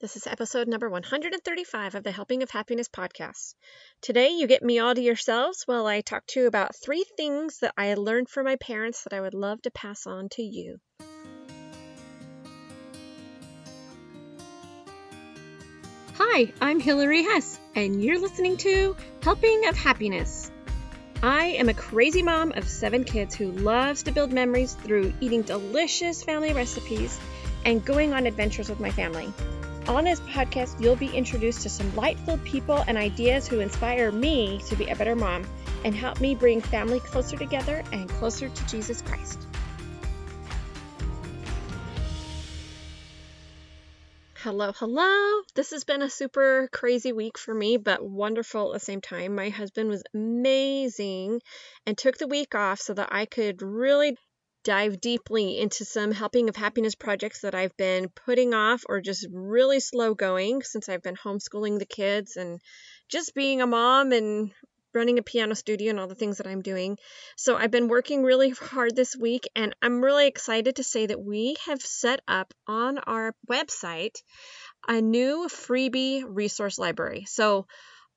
This is episode number 135 of the Helping of Happiness podcast. Today, you get me all to yourselves while I talk to you about 3 things that I learned from my parents that I would love to pass on to you. Hi, I'm Hillary Hess, and you're listening to Helping of Happiness. I am a crazy mom of 7 kids who loves to build memories through eating delicious family recipes and going on adventures with my family. On this podcast, you'll be introduced to some light-filled people and ideas who inspire me to be a better mom and help me bring family closer together and closer to Jesus Christ. Hello. This has been a super crazy week for me, but wonderful at the same time. My husband was amazing and took the week off so that I could really dive deeply into some Helping of Happiness projects that I've been putting off or just really slow going since I've been homeschooling the kids and just being a mom and running a piano studio and all the things that I'm doing. So I've been working really hard this week, and I'm really excited to say that we have set up on our website a new freebie resource library. So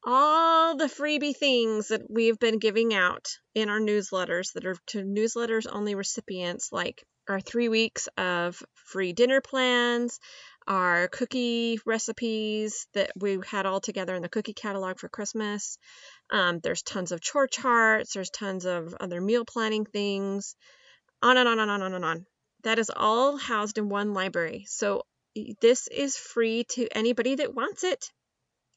all the freebie things that we've been giving out in our newsletters that are to newsletters only recipients, like our 3 weeks of free dinner plans, our cookie recipes that we had all together in the cookie catalog for Christmas. There's tons of chore charts. There's tons of other meal planning things, on and on and on and on and on. That is all housed in one library. So this is free to anybody that wants it.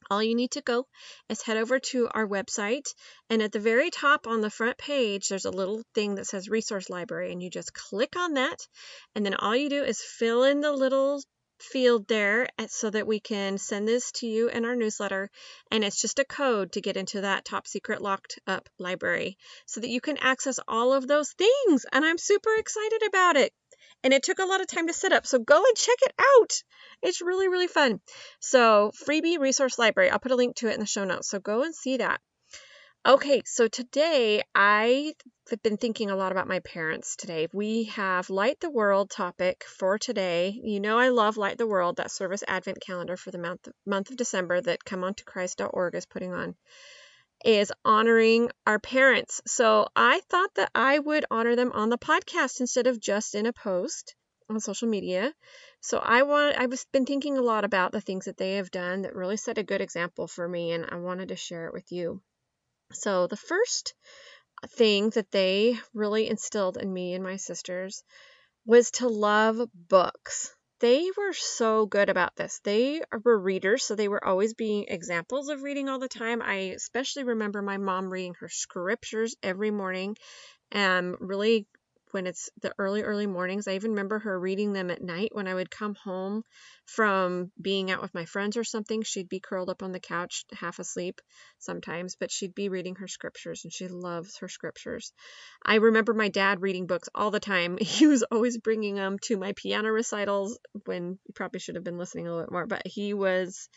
All you need to go is head over to our website, and at the very top on the front page, there's a little thing that says Resource Library, and you just click on that, and then all you do is fill in the little field there so that we can send this to you in our newsletter, and it's just a code to get into that top secret locked up library so that you can access all of those things, and I'm super excited about it. And it took a lot of time to set up, so go and check it out. It's really, really fun. So freebie resource library, I'll put a link to it in the show notes, so go and see that. Okay, so today I've been thinking a lot about my parents today. We have Light the World topic for today. You know I love Light the World, that service advent calendar for the month of December that comeontochrist.org is putting on, is honoring our parents. So I thought that I would honor them on the podcast instead of just in a post on social media. So I've been thinking a lot about the things that they have done that really set a good example for me, and I wanted to share it with you. So the first thing that they really instilled in me and my sisters was to love books. They were so good about this. They were readers, so they were always being examples of reading all the time. I especially remember my mom reading her scriptures every morning, and really when it's the early mornings. I even remember her reading them at night when I would come home from being out with my friends or something. She'd be curled up on the couch, half asleep sometimes, but she'd be reading her scriptures, and she loves her scriptures. I remember my dad reading books all the time. He was always bringing them to my piano recitals when he probably should have been listening a little bit more, but he was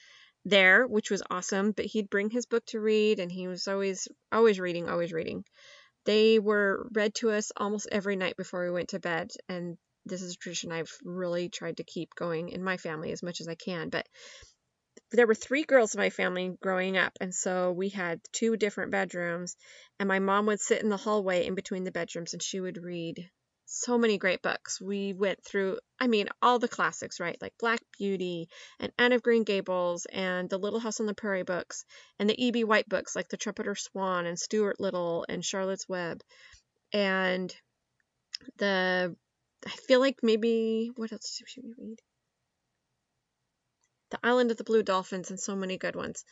there, which was awesome. But he'd bring his book to read, and he was always reading. They were read to us almost every night before we went to bed, and this is a tradition I've really tried to keep going in my family as much as I can. But there were 3 girls in my family growing up, and so we had 2 different bedrooms, and my mom would sit in the hallway in between the bedrooms, and she would read so many great books. We went through, all the classics, right? Like Black Beauty and Anne of Green Gables and the Little House on the Prairie books and the E.B. White books like The Trumpeter Swan and Stuart Little and Charlotte's Web. And I feel like maybe, what else should we read? The Island of the Blue Dolphins and so many good ones.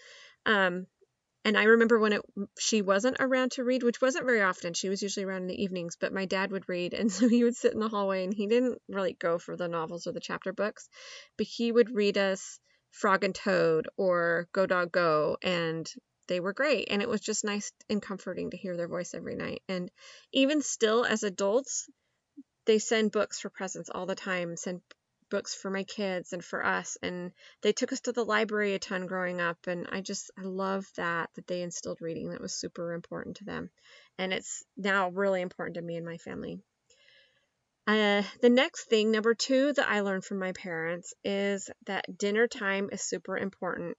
And I remember when she wasn't around to read, which wasn't very often. She was usually around in the evenings, but my dad would read. And so he would sit in the hallway, and he didn't really go for the novels or the chapter books, but he would read us Frog and Toad or Go Dog Go. And they were great. And it was just nice and comforting to hear their voice every night. And even still as adults, they send books for presents all the time, send books for my kids and for us, and they took us to the library a ton growing up, and I love that they instilled reading. That was super important to them, and it's now really important to me and my family. The next thing, number 2, that I learned from my parents is that dinner time is super important.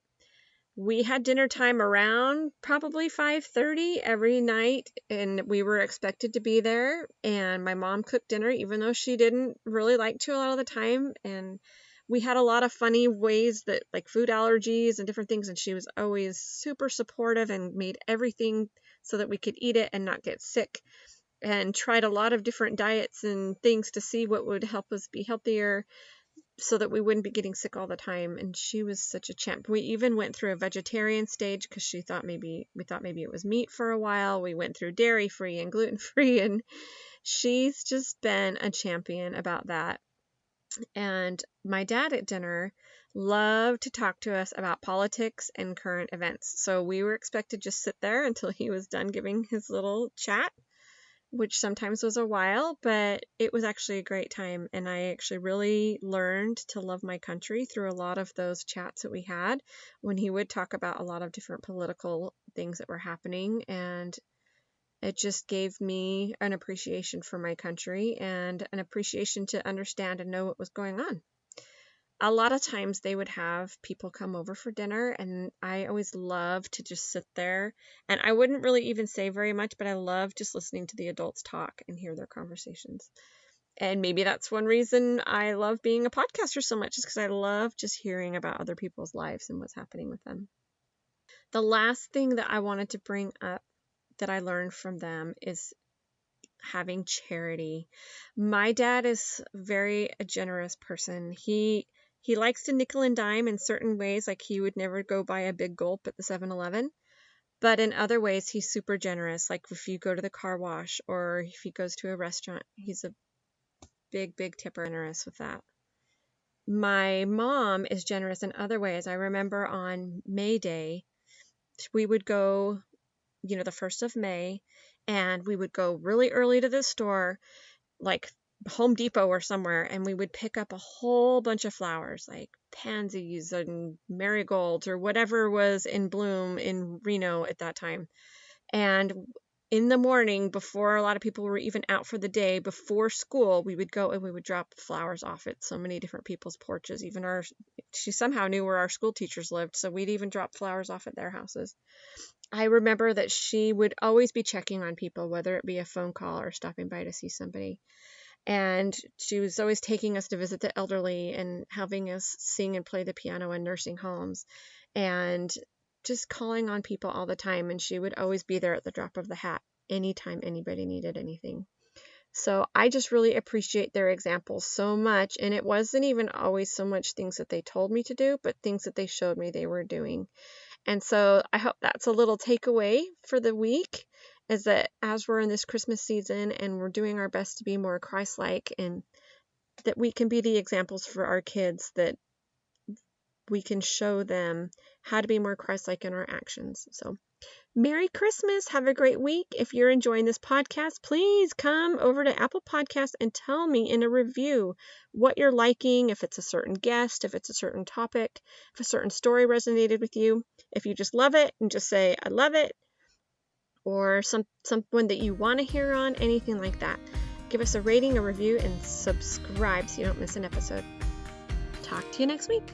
We had dinner time around probably 5:30 every night, and we were expected to be there. And my mom cooked dinner, even though she didn't really like to a lot of the time. And we had a lot of funny ways that, like food allergies and different things, and she was always super supportive and made everything so that we could eat it and not get sick, and tried a lot of different diets and things to see what would help us be healthier so that we wouldn't be getting sick all the time. And she was such a champ. We even went through a vegetarian stage because we thought maybe it was meat for a while. We went through dairy free and gluten free, and she's just been a champion about that. And my dad at dinner loved to talk to us about politics and current events. So we were expected to just sit there until he was done giving his little chat, which sometimes was a while, but it was actually a great time. And I actually really learned to love my country through a lot of those chats that we had when he would talk about a lot of different political things that were happening. And it just gave me an appreciation for my country and an appreciation to understand and know what was going on. A lot of times they would have people come over for dinner, and I always loved to just sit there, and I wouldn't really even say very much, but I love just listening to the adults talk and hear their conversations. And maybe that's one reason I love being a podcaster so much, is because I love just hearing about other people's lives and what's happening with them. The last thing that I wanted to bring up that I learned from them is having charity. My dad is very a generous person. He likes to nickel and dime in certain ways, like he would never go buy a big gulp at the 7-Eleven. But in other ways, he's super generous. Like if you go to the car wash or if he goes to a restaurant, he's a big, big tipper, generous with that. My mom is generous in other ways. I remember on May Day, we would go, the 1st of May, and we would go really early to the store, like Home Depot or somewhere, and we would pick up a whole bunch of flowers, like pansies and marigolds or whatever was in bloom in Reno at that time. And in the morning, before a lot of people were even out for the day, before school, we would go and we would drop flowers off at so many different people's porches. She somehow knew where our school teachers lived, so we'd even drop flowers off at their houses. I remember that she would always be checking on people, whether it be a phone call or stopping by to see somebody. And she was always taking us to visit the elderly and having us sing and play the piano in nursing homes and just calling on people all the time. And she would always be there at the drop of the hat anytime anybody needed anything. So I just really appreciate their examples so much. And it wasn't even always so much things that they told me to do, but things that they showed me they were doing. And so I hope that's a little takeaway for the week, is that as we're in this Christmas season and we're doing our best to be more Christ-like, and that we can be the examples for our kids, that we can show them how to be more Christ-like in our actions. So Merry Christmas. Have a great week. If you're enjoying this podcast, please come over to Apple Podcasts and tell me in a review what you're liking, if it's a certain guest, if it's a certain topic, if a certain story resonated with you. If you just love it, and just say, I love it, or someone that you want to hear on, anything like that. Give us a rating, a review, and subscribe so you don't miss an episode. Talk to you next week.